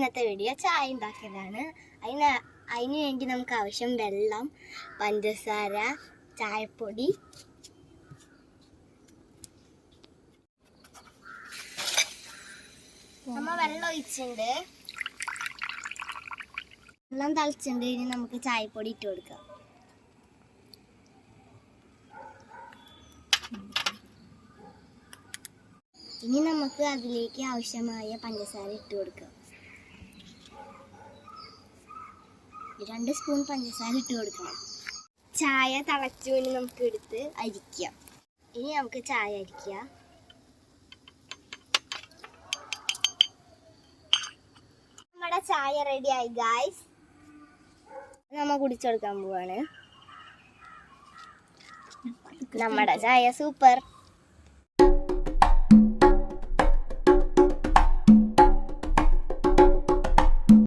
ഇന്നത്തെ വീഡിയോ ചായ ഉണ്ടാക്കലാണ്. അതിന് വേണ്ടി നമുക്ക് ആവശ്യം വെള്ളം, പഞ്ചസാര, ചായപ്പൊടി. നമ്മൾ വെള്ളം ഒഴിച്ചിട്ടുണ്ട്, വെള്ളം തിളച്ചിട്ടുണ്ട്. ഇനി നമുക്ക് ചായപ്പൊടി ഇട്ട് കൊടുക്കാം. ഇനി നമുക്ക് അതിലേക്ക് ആവശ്യമായ പഞ്ചസാര ഇട്ട് കൊടുക്കാം. 2 സ്പൂൺ പഞ്ചസാര ഇട്ട് കൊടുക്കണം. ചായ തിളച്ചു. ഇനി നമുക്ക് എടുത്ത് അരിക്കാം. ഇനി നമുക്ക് ചായ അരിക്കാം. നമ്മുടെ ചായ റെഡി ആയി ഗായ്സ്. നമ്മ കുടിച്ചെടുക്കാൻ പോവാണ്. നമ്മുടെ ചായ സൂപ്പർ.